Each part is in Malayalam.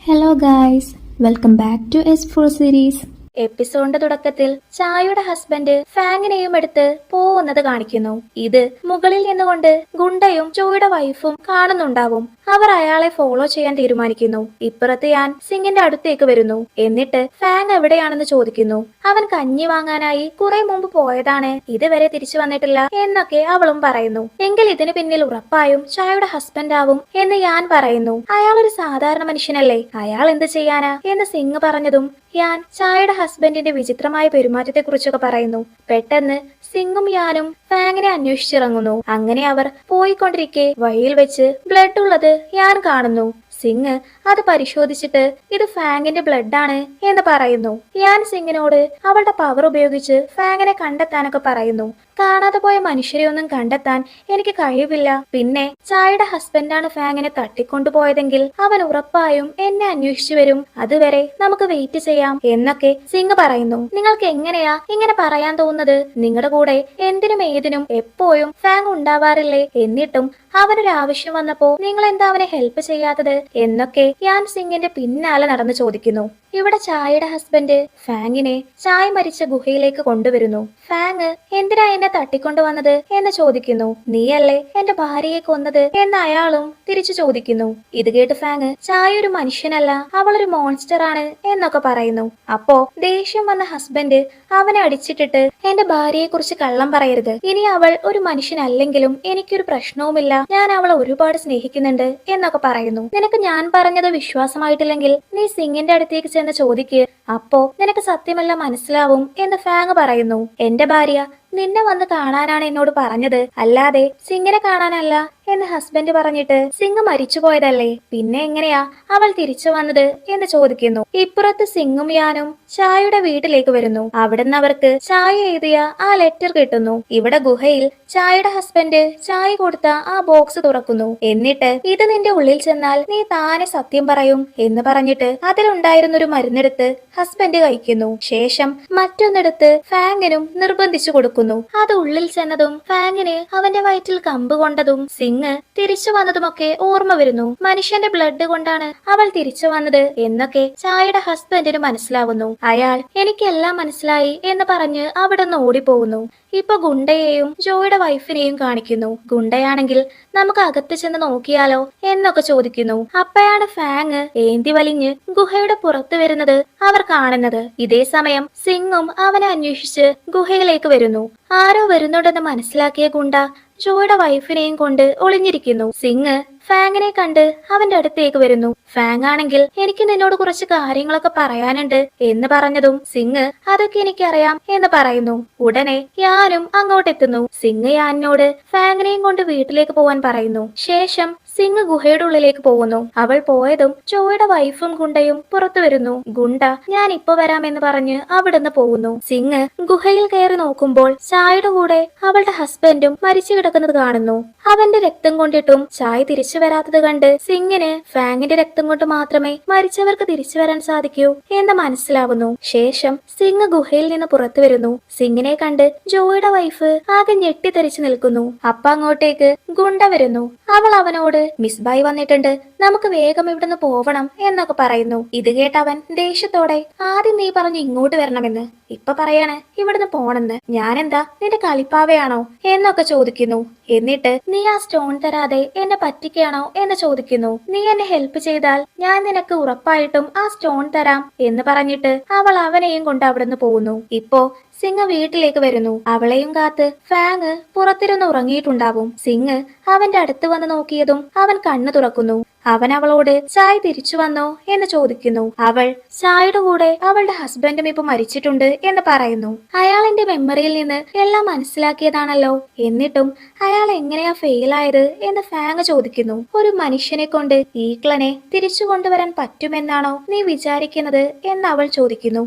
Hello guys, welcome back to S full series. എപ്പിസോഡിന്റെ തുടക്കത്തിൽ ചായയുടെ ഹസ്ബൻഡ് ഫാങ്ങിനെയും എടുത്ത് പോകുന്നത് കാണിക്കുന്നു. ഇത് മുകളിൽ നിന്നുകൊണ്ട് ഗുണ്ടയും ജോയുടെ വൈഫും കാണുന്നുണ്ടാവും. അവർ അയാളെ ഫോളോ ചെയ്യാൻ തീരുമാനിക്കുന്നു. ഇപ്പുറത്ത് ഞാൻ സിംഗിന്റെ അടുത്തേക്ക് വരുന്നു. എന്നിട്ട് ഫാങ് എവിടെയാണെന്ന് ചോദിക്കുന്നു. അവൻ കഞ്ഞി വാങ്ങാനായി കുറെ മുമ്പ് പോയതാണ്, ഇതുവരെ തിരിച്ചു വന്നിട്ടില്ല എന്നൊക്കെ അവളും പറയുന്നു. എങ്കിൽ ഇതിന് പിന്നിൽ ഉറപ്പായും ചായയുടെ ഹസ്ബൻഡ് ആവും എന്ന് ഞാൻ പറയുന്നു. അയാൾ ഒരു സാധാരണ മനുഷ്യനല്ലേ, അയാൾ എന്ത് ചെയ്യാനാ എന്ന് സിംഗ് പറഞ്ഞതും ഞാൻ ചായയുടെ ഹസ്ബൻഡിന്റെ വിചിത്രമായ പെരുമാറ്റത്തെ കുറിച്ചൊക്കെ പറയുന്നു. പെട്ടെന്ന് സിംഗും യാനും ഫാങ്ങിനെ അന്വേഷിച്ചിറങ്ങുന്നു. അങ്ങനെ അവർ പോയിക്കൊണ്ടിരിക്കെ വഴിയിൽ വെച്ച് ബ്ലഡ് ഉള്ളത് ഞാൻ കാണുന്നു. സിംഗ് അത് പരിശോധിച്ചിട്ട് ഇത് ഫാങ്ങിന്റെ ബ്ലഡ് ആണ് എന്ന് പറയുന്നു. ഞാൻ സിംഗിനോട് അവളുടെ പവർ ഉപയോഗിച്ച് ഫാങ്ങിനെ കണ്ടെത്താനൊക്കെ പറയുന്നു. കാണാതെ പോയ മനുഷ്യരെ ഒന്നും കണ്ടെത്താൻ എനിക്ക് കഴിവില്ല. പിന്നെ ചായയുടെ ഹസ്ബൻഡാണ് ഫാങ്ങിനെ തട്ടിക്കൊണ്ടുപോയതെങ്കിൽ അവൻ ഉറപ്പായും എന്നെ അന്വേഷിച്ചു വരും. അതുവരെ നമുക്ക് വെയിറ്റ് ചെയ്യാം എന്നൊക്കെ സിംഗ് പറയുന്നു. നിങ്ങൾക്ക് എങ്ങനെയാ ഇങ്ങനെ പറയാൻ തോന്നുന്നത്? നിങ്ങളുടെ കൂടെ എന്തിനും ഏതിനും എപ്പോഴും ഫാങ് ഉണ്ടാവാറില്ലേ? എന്നിട്ടും അവനൊരു ആവശ്യം വന്നപ്പോ നിങ്ങൾ എന്താ അവനെ ഹെൽപ്പ് ചെയ്യാത്തത് എന്നൊക്കെ ഞാൻ സിംഗിന്റെ പിന്നാലെ നടന്ന് ചോദിക്കുന്നു. ഇവിടെ ചായയുടെ ഹസ്ബൻഡ് ഫാങ്ങിനെ ചായ മരിച്ച ഗുഹയിലേക്ക് കൊണ്ടുവരുന്നു. ഫാങ് എന്തിനാ എന്നെ തട്ടിക്കൊണ്ടുവന്നത് എന്ന് ചോദിക്കുന്നു. നീയല്ലേ എന്റെ ഭാര്യയെ കൊന്നത് എന്ന് അയാളും തിരിച്ചു ചോദിക്കുന്നു. ഇത് കേട്ട് ഫാങ് ചായ ഒരു മനുഷ്യനല്ല, അവളൊരു മോൺസ്റ്റർ ആണ് എന്നൊക്കെ പറയുന്നു. അപ്പോ ദേഷ്യം വന്ന ഹസ്ബൻഡ് അവനെ അടിച്ചിട്ടിട്ട് എന്റെ ഭാര്യയെ കുറിച്ച് കള്ളം പറയരുത്, ഇനി അവൾ ഒരു മനുഷ്യനല്ലെങ്കിലും എനിക്കൊരു പ്രശ്നവുമില്ല, ഞാൻ അവളെ ഒരുപാട് സ്നേഹിക്കുന്നുണ്ട് എന്നൊക്കെ പറയുന്നു. നിനക്ക് ഞാൻ പറഞ്ഞത് വിശ്വാസമായിട്ടില്ലെങ്കിൽ നീ സിംഗിന്റെ അടുത്തേക്ക് ചെന്ന് ചോദിക്ക്, അപ്പോ നിനക്ക് സത്യമെല്ലാം മനസ്സിലാവും എന്ന് ഫാങ് പറയുന്നു. എന്റെ ഭാര്യ നിന്നെ വന്ന് കാണാനാണ് എന്നോട് പറഞ്ഞത്, അല്ലാതെ സിംഗിനെ കാണാനല്ല എന്ന് ഹസ്ബൻഡ് പറഞ്ഞിട്ട് സിംഗ് മരിച്ചുപോയതല്ലേ, പിന്നെ എങ്ങനെയാ അവൾ തിരിച്ചു വന്നത് എന്ന് ചോദിക്കുന്നു. ഇപ്പുറത്ത് സിംഗും യാനും ചായയുടെ വീട്ടിലേക്ക് വരുന്നു. അവിടുന്ന് അവർക്ക് ചായ എഴുതിയ ആ ലെറ്റർ കിട്ടുന്നു. ഇവിടെ ഗുഹയിൽ ചായയുടെ ഹസ്ബൻഡ് ചായ കൊടുത്ത ആ ബോക്സ് തുറക്കുന്നു. എന്നിട്ട് ഇത് നിന്റെ ഉള്ളിൽ ചെന്നാൽ നീ താനെ സത്യം പറയും എന്ന് പറഞ്ഞിട്ട് അതിലുണ്ടായിരുന്നൊരു മരുന്നെടുത്ത് ഹസ്ബൻഡ് കഴിക്കുന്നു. ശേഷം മറ്റൊന്നെടുത്ത് ഫാങ്ങിനും നിർബന്ധിച്ചു കൊടുക്കുന്നു. അത് ഉള്ളിൽ ചെന്നതും ഫാങ്ങിന് അവന്റെ വയറ്റിൽ കമ്പ് കൊണ്ടതും സിംഗ് തിരിച്ചു വന്നതുമൊക്കെ ഓർമ്മ വരുന്നു. മനുഷ്യന്റെ ബ്ലഡ് കൊണ്ടാണ് അവൾ തിരിച്ചു വന്നത് എന്നൊക്കെ ചായയുടെ ഹസ്ബൻഡിന് മനസ്സിലാവുന്നു. അയാൾ എനിക്കെല്ലാം മനസ്സിലായി എന്ന് പറഞ്ഞ് അവിടെ നിന്ന് ഓടിപ്പോകുന്നു. ഇപ്പൊ ഗുണ്ടയെയും ജോയുടെ വൈഫിനെയും കാണിക്കുന്നു. ഗുണ്ടയാണെങ്കിൽ നമുക്ക് അകത്ത് ചെന്ന് നോക്കിയാലോ എന്നൊക്കെ ചോദിക്കുന്നു. അപ്പോഴാണ് ഫാങ് ഏന്തി വലിഞ്ഞ് ഗുഹയുടെ പുറത്ത് വരുന്നത് അവർ കാണുന്നത്. ഇതേ സമയം സിംഗും അവനെ അന്വേഷിച്ച് ഗുഹയിലേക്ക് വരുന്നു. ആരോ വരുന്നുണ്ടെന്ന് മനസ്സിലാക്കിയ ഗുണ്ട ജോയുടെ വൈഫിനെയും കൊണ്ട് ഒളിഞ്ഞിരിക്കുന്നു. സിംഗ് ഫാങ്ങിനെ കണ്ട് അവന്റെ അടുത്തേക്ക് വരുന്നു. ഫാങ് ആണെങ്കിൽ എനിക്ക് നിന്നോട് കുറച്ച് കാര്യങ്ങളൊക്കെ പറയാനുണ്ട് എന്ന് പറഞ്ഞതും സിംഗ് അതൊക്കെ എനിക്കറിയാം എന്ന് പറയുന്നു. ഉടനെ യാനും അങ്ങോട്ടെത്തുന്നു. സിംഗ് യാനോട് ഫാങ്ങിനെയും കൊണ്ട് വീട്ടിലേക്ക് പോവാൻ പറയുന്നു. ശേഷം സിംഗ് ഗുഹയുടെ ഉള്ളിലേക്ക് പോകുന്നു. അവൾ പോയതും ജോയുടെ വൈഫും ഗുണ്ടയും പുറത്തു വരുന്നു. ഗുണ്ട ഞാൻ ഇപ്പൊ വരാമെന്ന് പറഞ്ഞ് അവിടുന്ന് പോകുന്നു. സിംഗ് ഗുഹയിൽ കയറി നോക്കുമ്പോൾ ചായയുടെ കൂടെ അവളുടെ ഹസ്ബൻഡും മരിച്ചു കിടക്കുന്നത് കാണുന്നു. അവന്റെ രക്തം കൊണ്ടിട്ടും ചായ തിരിച്ചു വരാത്തത് കണ്ട് സിംഗിന് ഫാങ്ങിന്റെ രക്തം കൊണ്ട് മാത്രമേ മരിച്ചവർക്ക് തിരിച്ചു വരാൻ സാധിക്കൂ എന്ന് മനസ്സിലാവുന്നു. ശേഷം സിംഗ് ഗുഹയിൽ നിന്ന് പുറത്തു വരുന്നു. സിംഗിനെ കണ്ട് ജോയുടെ വൈഫ് ആകെ ഞെട്ടിത്തെറിച്ചു നിൽക്കുന്നു. അപ്പ അങ്ങോട്ടേക്ക് ഗുണ്ട വരുന്നു. അവൾ അവനോട് മിസ് ബായ് വന്നിട്ടുണ്ട്, നമുക്ക് വേഗം ഇവിടുന്ന് പോവണം എന്നൊക്കെ പറയുന്നു. ഇത് കേട്ട് അവൻ ദേഷ്യത്തോടെ ആദ്യം നീ പറഞ്ഞു ഇങ്ങോട്ട് വരണമെന്ന്, ഇപ്പൊ പറയാണ് ഇവിടുന്ന് പോണെന്ന്, ഞാനെന്താ നിന്റെ കളിപ്പാവയാണോ എന്നൊക്കെ ചോദിക്കുന്നു. എന്നിട്ട് നീ ആ സ്റ്റോൺ തരാതെ എന്നെ പറ്റിക്കുകയാണോ എന്ന് ചോദിക്കുന്നു. നീ എന്നെ ഹെൽപ്പ് ചെയ്താൽ ഞാൻ നിനക്ക് ഉറപ്പായിട്ടും ആ സ്റ്റോൺ തരാം എന്ന് പറഞ്ഞിട്ട് അവൾ അവനെയും കൊണ്ട് അവിടുന്ന് പോകുന്നു. ഇപ്പോ സിംഗ് വീട്ടിലേക്ക് വരുന്നു. അവളെയും കാത്ത് ഫാങ് പുറത്തിരുന്ന് ഉറങ്ങിയിട്ടുണ്ടാവും. സിംഗ് അവന്റെ അടുത്ത് വന്ന് നോക്കിയതും അവൻ കണ്ണു തുറക്കുന്നു. അവൻ അവളോട് ചായ തിരിച്ചു വന്നോ എന്ന് ചോദിക്കുന്നു. അവൾ ചായയുടെ കൂടെ അവളുടെ ഹസ്ബൻഡും ഇപ്പൊ മരിച്ചിട്ടുണ്ട് എന്ന് പറയുന്നു. അയാൾ എന്റെ മെമ്മറിയിൽ നിന്ന് എല്ലാം മനസ്സിലാക്കിയതാണല്ലോ, എന്നിട്ടും അയാൾ എങ്ങനെയാ ഫെയിലായത് എന്ന് ഫാങ് ചോദിക്കുന്നു. ഒരു മനുഷ്യനെ കൊണ്ട് ഈക്ലനെ തിരിച്ചു കൊണ്ടുവരാൻ പറ്റുമെന്നാണോ നീ വിചാരിക്കുന്നത് എന്ന് അവൾ ചോദിക്കുന്നു.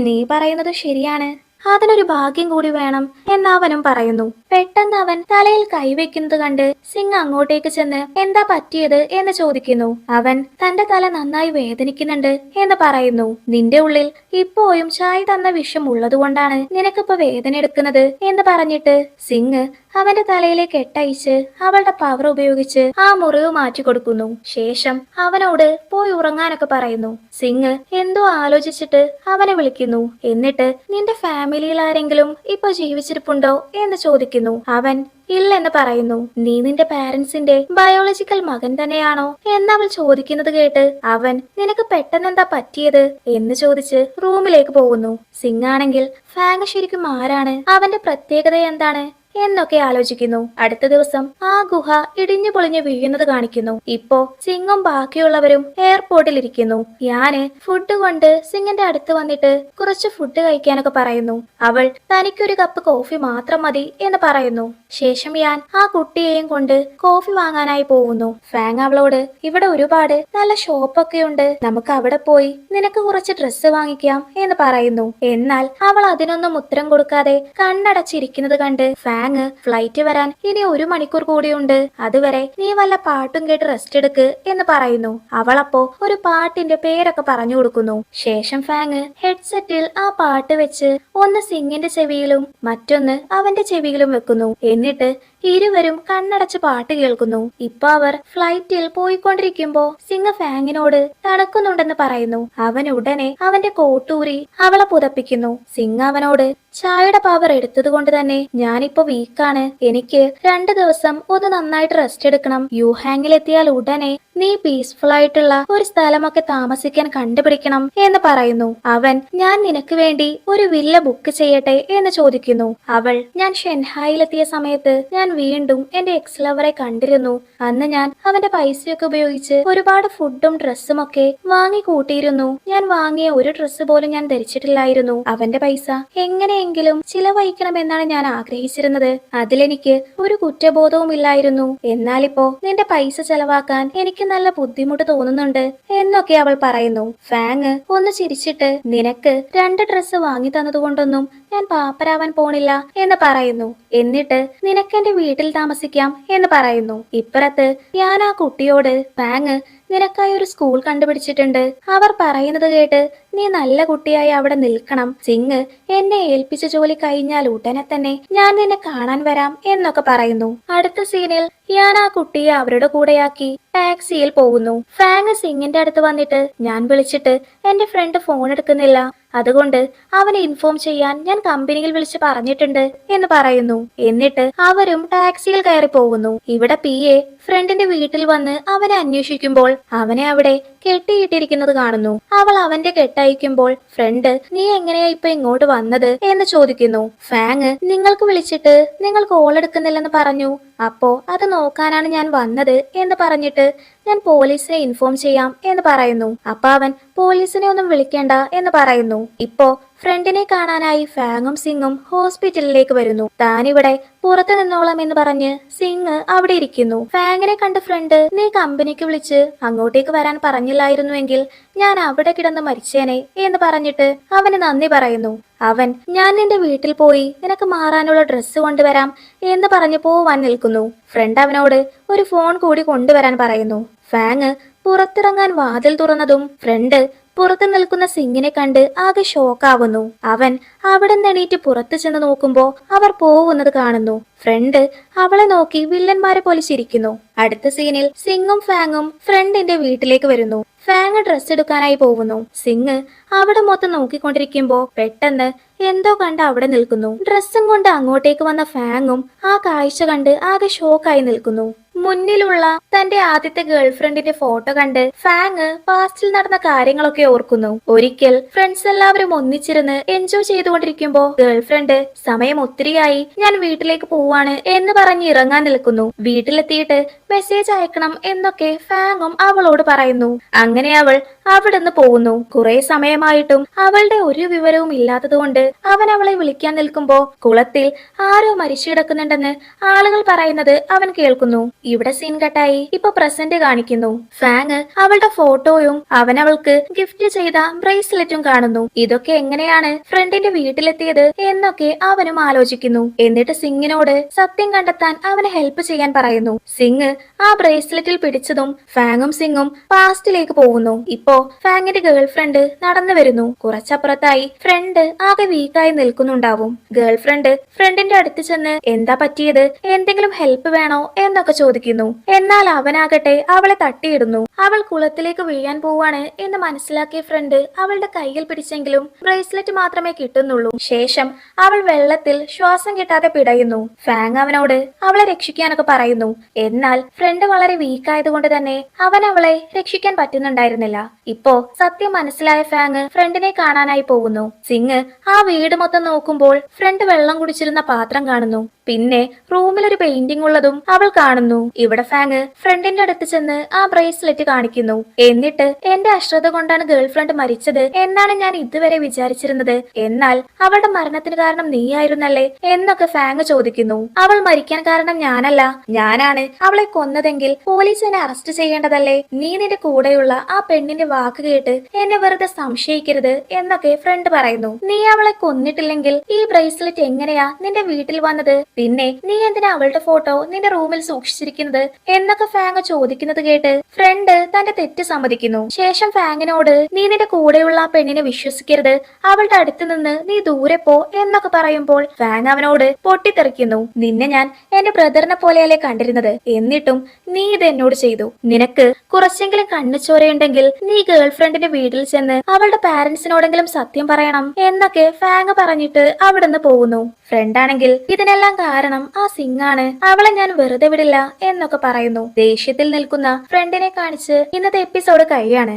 നീ പറയുന്നത് ശരിയാണ്, അതിനൊരു ഭാഗ്യം കൂടി വേണം എന്ന് അവനും പറയുന്നു. പെട്ടെന്ന് അവൻ തലയിൽ കൈവെക്കുന്നത് കണ്ട് സിംഗ് അങ്ങോട്ടേക്ക് ചെന്ന് എന്താ പറ്റിയത് എന്ന് ചോദിക്കുന്നു. അവൻ തന്റെ തല നന്നായി വേദനിക്കുന്നുണ്ട് എന്ന് പറയുന്നു. നിന്റെ ഉള്ളിൽ ഇപ്പോഴും ചായ തന്ന വിഷം ഉള്ളതുകൊണ്ടാണ് നിനക്കിപ്പോ വേദന എടുക്കുന്നത് എന്ന് പറഞ്ഞിട്ട് സിംഗ് അവന്റെ തലയിലെ കെട്ടയിച്ച് അവളുടെ പവർ ഉപയോഗിച്ച് ആ മുറിവ് മാറ്റി കൊടുക്കുന്നു. ശേഷം അവനോട് പോയി ഉറങ്ങാനൊക്കെ പറയുന്നു. സിംഗ് എന്തോ ആലോചിച്ചിട്ട് അവനെ വിളിക്കുന്നു. എന്നിട്ട് നിന്റെ ഫാമിലിയിൽ ആരെങ്കിലും ഇപ്പൊ ജീവിച്ചിരിപ്പുണ്ടോ എന്ന് ചോദിക്കുന്നു. അവൻ ഇല്ലെന്ന് പറയുന്നു. നീ നിന്റെ പാരന്റ്സിന്റെ ബയോളജിക്കൽ മകൻ തന്നെയാണോ എന്നവൾ ചോദിക്കുന്നത് കേട്ട് അവൻ നിനക്ക് പെട്ടെന്നെന്താ പറ്റിയത് എന്ന് ചോദിച്ച് റൂമിലേക്ക് പോകുന്നു. സിംഗ് ആണെങ്കിൽ ഫാങ് ശരിക്കും ആരാണ്, അവന്റെ പ്രത്യേകത എന്താണ് എന്നൊക്കെ ആലോചിക്കുന്നു. അടുത്ത ദിവസം ആ ഗുഹ ഇടിഞ്ഞു പൊളിഞ്ഞു വീഴുന്നത് കാണിക്കുന്നു. ഇപ്പോ സിംഗും ബാക്കിയുള്ളവരും എയർപോർട്ടിൽ ഇരിക്കുന്നു. യാന് ഫുഡ് കൊണ്ട് സിംഗിന്റെ അടുത്ത് വന്നിട്ട് കുറച്ച് ഫുഡ് കഴിക്കാനൊക്കെ പറയുന്നു. അവൾ തനിക്കൊരു കപ്പ് കോഫി മാത്രം മതി എന്ന് പറയുന്നു. ശേഷം യാൻ ആ കുട്ടിയെയും കൊണ്ട് കോഫി വാങ്ങാനായി പോകുന്നു. ഫാങ് അവളോട് ഇവിടെ ഒരുപാട് നല്ല ഷോപ്പൊക്കെ ഉണ്ട്, നമുക്ക് അവിടെ പോയി നിനക്ക് കുറച്ച് ഡ്രസ്സ് വാങ്ങിക്കാം എന്ന് പറയുന്നു. എന്നാൽ അവൾ അതിനൊന്നും ഉത്തരം കൊടുക്കാതെ കണ്ണടച്ചിരിക്കുന്നത് കണ്ട് ഫാങ് ഫ്ലൈറ്റ് വരാൻ ഇനി 1 മണിക്കൂർ കൂടിയുണ്ട്, അതുവരെ നീ വല്ല പാട്ടും കേട്ട് റെസ്റ്റ് എടുക്ക് എന്ന് പറയുന്നു. അവളപ്പോ ഒരു പാട്ടിന്റെ പേരൊക്കെ പറഞ്ഞു കൊടുക്കുന്നു. ശേഷം ഫാങ് ഹെഡ്സെറ്റിൽ ആ പാട്ട് വെച്ച് ഒന്ന് സിംഗിന്റെ ചെവിയിലും മറ്റൊന്ന് അവന്റെ ചെവിയിലും വെക്കുന്നു. എന്നിട്ട് ഇരുവരും കണ്ണടച്ച് പാട്ട് കേൾക്കുന്നു. ഇപ്പൊ അവർ ഫ്ലൈറ്റിൽ പോയിക്കൊണ്ടിരിക്കുമ്പോ സിംഗ് ഫാങ്ങിനോട് തണുക്കുന്നുണ്ടെന്ന് പറയുന്നു. അവൻ ഉടനെ അവന്റെ കോട്ടൂരി അവളെ പുതപ്പിക്കുന്നു. സിംഗ് അവനോട് ചായയുടെ പവർ എടുത്തത് കൊണ്ട് തന്നെ ഞാനിപ്പോ വീക്കാണ്, എനിക്ക് 2 ദിവസം ഒന്ന് നന്നായിട്ട് റെസ്റ്റ് എടുക്കണം, യുഹാങ്ങിലെത്തിയാൽ ഉടനെ നീ പീസ്ഫുൾ ആയിട്ടുള്ള ഒരു സ്ഥലമൊക്കെ താമസിക്കാൻ കണ്ടുപിടിക്കണം എന്ന് പറയുന്നു. അവൻ ഞാൻ നിനക്ക് വേണ്ടി ഒരു വില്ല ബുക്ക് ചെയ്യട്ടെ എന്ന് ചോദിക്കുന്നു. അവൾ ഞാൻ ഷെൻഹായിലെത്തിയ സമയത്ത് ഞാൻ വീണ്ടും എന്റെ എക്സ് ലവറെ കണ്ടിരുന്നു, അന്ന് ഞാൻ അവന്റെ പൈസയൊക്കെ ഉപയോഗിച്ച് ഒരുപാട് ഫുഡും ഡ്രസ്സും ഒക്കെ വാങ്ങി കൂട്ടിയിരുന്നു, ഞാൻ വാങ്ങിയ ഒരു ഡ്രസ്സ് പോലും ഞാൻ ധരിച്ചിട്ടില്ലായിരുന്നു, അവന്റെ പൈസ എങ്ങനെയെങ്കിലും ചിലവഴിക്കണമെന്നാണ് ഞാൻ ആഗ്രഹിച്ചിരുന്നത്, അതിലെനിക്ക് ഒരു കുറ്റബോധവും ഇല്ലായിരുന്നു, എന്നാലിപ്പോ നിന്റെ പൈസ ചെലവാക്കാൻ എനിക്ക് നല്ല ബുദ്ധിമുട്ട് തോന്നുന്നുണ്ട് എന്നൊക്കെ അവൾ പറയുന്നു. ഫാങ് ഒന്ന് ചിരിച്ചിട്ട് നിനക്ക് 2 ഡ്രസ്സ് വാങ്ങി തന്നതുകൊണ്ടൊന്നും ഞാൻ പാപ്പരാവാൻ പോണില്ല എന്ന് പറയുന്നു. എന്നിട്ട് നിനക്ക് എന്റെ വീട്ടിൽ താമസിക്കാം എന്ന് പറയുന്നു. ഇപ്പുറത്ത് ഞാൻ ആ കുട്ടിയോട് ഫാങ് നിനക്കായി ഒരു സ്കൂൾ കണ്ടുപിടിച്ചിട്ടുണ്ട്, അവർ പറയുന്നത് കേട്ട് നീ നല്ല കുട്ടിയായി അവിടെ നിൽക്കണം, സിംഗ് എന്നെ ഏൽപ്പിച്ച ജോലി കഴിഞ്ഞാൽ ഉടനെ തന്നെ ഞാൻ നിന്നെ കാണാൻ വരാം എന്നൊക്കെ പറയുന്നു. അടുത്ത സീനിൽ ഞാൻ ആ കുട്ടിയെ അവരുടെ കൂടെയാക്കി ടാക്സിയിൽ പോകുന്നു. ഫാങ് സിംഗിന്റെ അടുത്ത് വന്നിട്ട് ഞാൻ വിളിച്ചിട്ട് എന്റെ ഫ്രണ്ട് ഫോൺ എടുക്കുന്നില്ല, അതുകൊണ്ട് അവനെ ഇൻഫോം ചെയ്യാൻ ഞാൻ കമ്പനിയിൽ വിളിച്ച് പറഞ്ഞിട്ടുണ്ട് എന്ന് പറയുന്നു. എന്നിട്ട് അവരും ടാക്സിയിൽ കയറി പോകുന്നു. ഇവിടെ PA ഫ്രണ്ടിന്റെ വീട്ടിൽ വന്ന് അവനെ അന്വേഷിക്കുമ്പോൾ അവനെ അവിടെ കെട്ടിയിട്ടിരിക്കുന്നത് കാണുന്നു. അവൾ അവന്റെ കെട്ടയക്കുമ്പോൾ ഫ്രണ്ട് നീ എങ്ങനെയാ ഇപ്പൊ ഇങ്ങോട്ട് വന്നത് എന്ന് ചോദിക്കുന്നു. ഫാങ് നിങ്ങൾക്ക് വിളിച്ചിട്ട് നിങ്ങൾ കോൾ എടുക്കുന്നില്ലെന്ന് പറഞ്ഞു, അപ്പോ അത് നോക്കാനാണ് ഞാൻ വന്നത് എന്ന് പറഞ്ഞിട്ട് ഞാൻ പോലീസിനെ ഇൻഫോം ചെയ്യാം എന്ന് പറയുന്നു. അപ്പൊ അവൻ പോലീസിനെ ഒന്നും വിളിക്കേണ്ട എന്ന് പറയുന്നു. ഇപ്പോ ഫ്രണ്ടിനെ കാണാനായി ഫാങ്ങും സിംഗും ഹോസ്പിറ്റലിലേക്ക് വരുന്നു. താനിവിടെ പുറത്തു നിന്നോളാം എന്ന് പറഞ്ഞ് സിംഗ് അവിടെ ഇരിക്കുന്നു. ഫാങ്ങിനെ കണ്ട ഫ്രണ്ട് നീ കമ്പനിക്ക് വിളിച്ച് അങ്ങോട്ടേക്ക് വരാൻ പറഞ്ഞില്ലായിരുന്നുവെങ്കിൽ ഞാൻ അവിടെ കിടന്ന് മരിച്ചേനെ എന്ന് പറഞ്ഞിട്ട് അവന് നന്ദി പറയുന്നു. അവൻ ഞാൻ നിന്റെ വീട്ടിൽ പോയി നിനക്ക് മാറാനുള്ള ഡ്രസ്സ് കൊണ്ടുവരാം എന്ന് പറഞ്ഞു പോവാൻ നിൽക്കുന്നു. ഫ്രണ്ട് അവനോട് ഒരു ഫോൺ കൂടി കൊണ്ടുവരാൻ പറയുന്നു. ഫാങ് പുറത്തിറങ്ങാൻ വാതിൽ തുറന്നതും ഫ്രണ്ട് പുറത്തു നിൽക്കുന്ന സിംഗിനെ കണ്ട് ആകെ ഷോക്കാവുന്നു. അവൻ അവിടെ നിന്ന് എണീറ്റ് പുറത്തു ചെന്ന് നോക്കുമ്പോ അവർ പോകുന്നത് കാണുന്നു. ഫ്രണ്ട് അവളെ നോക്കി വില്ലന്മാരെ പോലെ ചിരിക്കുന്നു. അടുത്ത സീനിൽ സിംഗും ഫാങ്ങും ഫ്രണ്ടിന്റെ വീട്ടിലേക്ക് വരുന്നു. ഫാങ് ഡ്രസ് എടുക്കാനായി പോകുന്നു. സിംഗ് അവിടെ മൊത്തം നോക്കിക്കൊണ്ടിരിക്കുമ്പോ പെട്ടെന്ന് എന്തോ കണ്ട് അവിടെ നിൽക്കുന്നു. ഡ്രസ്സും കൊണ്ട് അങ്ങോട്ടേക്ക് വന്ന ഫാങ്ങും ആ കാഴ്ച കണ്ട് ആകെ ഷോക്കായി നിൽക്കുന്നു. മുന്നിലുള്ള തന്റെ ആദ്യത്തെ ഗേൾഫ്രണ്ടിന്റെ ഫോട്ടോ കണ്ട് ഫാങ് പാസ്റ്റിൽ നടന്ന കാര്യങ്ങളൊക്കെ ഓർക്കുന്നു. ഒരിക്കൽ ഫ്രണ്ട്സ് എല്ലാവരും ഒന്നിച്ചിരുന്ന് എൻജോയ് ചെയ്തുകൊണ്ടിരിക്കുമ്പോ ഗേൾഫ്രണ്ട് സമയം ഒത്തിരിയായി ഞാൻ വീട്ടിലേക്ക് പോവാണ് എന്ന് പറഞ്ഞ് ഇറങ്ങാൻ നിൽക്കുന്നു. വീട്ടിലെത്തിയിട്ട് മെസ്സേജ് അയക്കണം എന്നൊക്കെ ഫാങ്ങും അവളോട് പറയുന്നു. അങ്ങനെ അവൾ അവിടുന്ന് പോകുന്നു. കുറെ സമയമായിട്ടും അവളുടെ ഒരു വിവരവും ഇല്ലാത്തതുകൊണ്ട് അവൻ അവളെ വിളിക്കാൻ നിൽക്കുമ്പോ കുളത്തിൽ ആരോ മരിച്ചു കിടക്കുന്നുണ്ടെന്ന് ആളുകൾ പറയുന്നത് അവൻ കേൾക്കുന്നു. ഇവിടെ സീൻ കട്ടായി ഇപ്പൊ പ്രസന്റ് കാണിക്കുന്നു. ഫാങ് അവളുടെ ഫോട്ടോയും അവൻ അവൾക്ക് ഗിഫ്റ്റ് ചെയ്ത ബ്രേസ്ലെറ്റും കാണുന്നു. ഇതൊക്കെ എങ്ങനെയാണ് ഫ്രണ്ടിന്റെ വീട്ടിലെത്തിയത് എന്നൊക്കെ അവനും ആലോചിക്കുന്നു. എന്നിട്ട് സിംഗിനോട് സത്യം കണ്ടെത്താൻ അവന് ഹെൽപ്പ് ചെയ്യാൻ പറയുന്നു. സിംഗ് ആ ബ്രേസ്ലെറ്റിൽ പിടിച്ചതും ഫാങ്ങും സിംഗും പാസ്റ്റിലേക്ക് പോകുന്നു. ഇപ്പോ ഫാങ്ങിന്റെ ഗേൾഫ്രണ്ട് നടന്നു വരുന്നു. കുറച്ചപ്പുറത്തായി ഫ്രണ്ട് ആകെ വീക്കായി നിൽക്കുന്നുണ്ടാവും. ഗേൾഫ്രണ്ട് ഫ്രണ്ടിന്റെ അടുത്ത് ചെന്ന് എന്താ പറ്റിയത്, എന്തെങ്കിലും ഹെൽപ്പ് വേണോ എന്നൊക്കെ ചോദിക്കുന്നു. എന്നാൽ അവനാകട്ടെ അവളെ തട്ടിയിടുന്നു. അവൾ കുളത്തിലേക്ക് വീഴാൻ പോവാണ് എന്ന് മനസ്സിലാക്കിയ ഫ്രണ്ട് അവളുടെ കയ്യിൽ പിടിച്ചെങ്കിലും ബ്രേസ്ലെറ്റ് മാത്രമേ കിട്ടുന്നുള്ളൂ. ശേഷം അവൾ വെള്ളത്തിൽ ശ്വാസം കിട്ടാതെ പിടയുന്നു. ഫാങ് അവനോട് അവളെ രക്ഷിക്കാനൊക്കെ പറയുന്നു. എന്നാൽ ഫ്രണ്ട് വളരെ വീക്കായതുകൊണ്ട് തന്നെ അവൻ അവളെ രക്ഷിക്കാൻ പറ്റുന്നുണ്ടായിരുന്നില്ല. ഇപ്പോ സത്യം മനസ്സിലായ ഫാങ് ഫ്രണ്ടിനെ കാണാനായി പോകുന്നു. സിംഗ് ആ വീട് മൊത്തം നോക്കുമ്പോൾ ഫ്രണ്ട് വെള്ളം കുടിച്ചിരുന്ന പാത്രം കാണുന്നു. പിന്നെ റൂമിൽ ഒരു പെയിന്റിംഗ് ഉള്ളതും അവൾ കാണുന്നു. ഇവിടെ ഫാങ് ഫ്രണ്ടിന്റെ അടുത്ത് ചെന്ന് ആ ബ്രേസ്ലെറ്റ് കാണിക്കുന്നു. എന്നിട്ട് എന്റെ അശ്രദ്ധ കൊണ്ടാണ് ഗേൾഫ്രണ്ട് മരിച്ചത് എന്നാണ് ഞാൻ ഇതുവരെ വിചാരിച്ചിരുന്നത്. എന്നാൽ അവളുടെ മരണത്തിന് കാരണം നീയായിരുന്നല്ലേ എന്നൊക്കെ ഫാങ് ചോദിക്കുന്നു. അവൾ മരിക്കാൻ കാരണം ഞാനല്ല, ഞാനാണ് അവളെ കൊന്നതെങ്കിൽ പോലീസ് എന്നെ അറസ്റ്റ് ചെയ്യേണ്ടതല്ലേ? നീ നിന്റെ കൂടെയുള്ള ആ പെണ്ണിന്റെ വാക്ക് കേട്ട് എന്നെ വെറുതെ സംശയിക്കരുത് എന്നൊക്കെ ഫ്രണ്ട് പറയുന്നു. നീ അവളെ കൊന്നിട്ടില്ലെങ്കിൽ ഈ ബ്രേസ്ലെറ്റ് എങ്ങനെയാ നിന്റെ വീട്ടിൽ വന്നത്? പിന്നെ നീ എന്തിനാ അവളുടെ ഫോട്ടോ നിന്റെ റൂമിൽ സൂക്ഷിച്ചിരിക്കുന്നത് എന്നൊക്കെ ഫാങ് ചോദിക്കുന്നത് കേട്ട് ഫ്രണ്ട് തന്റെ തെറ്റ് സമ്മതിക്കുന്നു. ശേഷം ഫാങ്ങിനോട് നീ നിന്റെ കൂടെയുള്ള ആ പെണ്ണിനെ വിശ്വസിക്കരുത്, അവളുടെ അടുത്ത് നിന്ന് നീ ദൂരെ പോ എന്നൊക്കെ പറയുമ്പോൾ ഫാങ് അവനോട് പൊട്ടിത്തെറിക്കുന്നു. നിന്നെ ഞാൻ എന്റെ ബ്രദറിനെ പോലെയല്ലേ കണ്ടിരുന്നത്, എന്നിട്ടും നീ ഇത് എന്നോട് ചെയ്തു. നിനക്ക് കുറച്ചെങ്കിലും കണ്ണുചോരയുണ്ടെങ്കിൽ നീ ഗേൾഫ്രണ്ടിന്റെ വീട്ടിൽ ചെന്ന് അവളുടെ പാരന്റ്സിനോടെങ്കിലും സത്യം പറയണം എന്നൊക്കെ ഫാങ് പറഞ്ഞിട്ട് അവിടുന്ന് പോകുന്നു. ഫ്രണ്ടാണെങ്കിൽ ഇതിനെല്ലാം കാരണം ആ സിംഗ് ആണ്, അവളെ ഞാൻ വെറുതെ വിടില്ല എന്നൊക്കെ പറയുന്നു. ദേഷ്യത്തിൽ നിൽക്കുന്ന ഫ്രണ്ടിനെ കാണിച്ച് ഇന്നത്തെ എപ്പിസോഡ് കഴിയാണ്.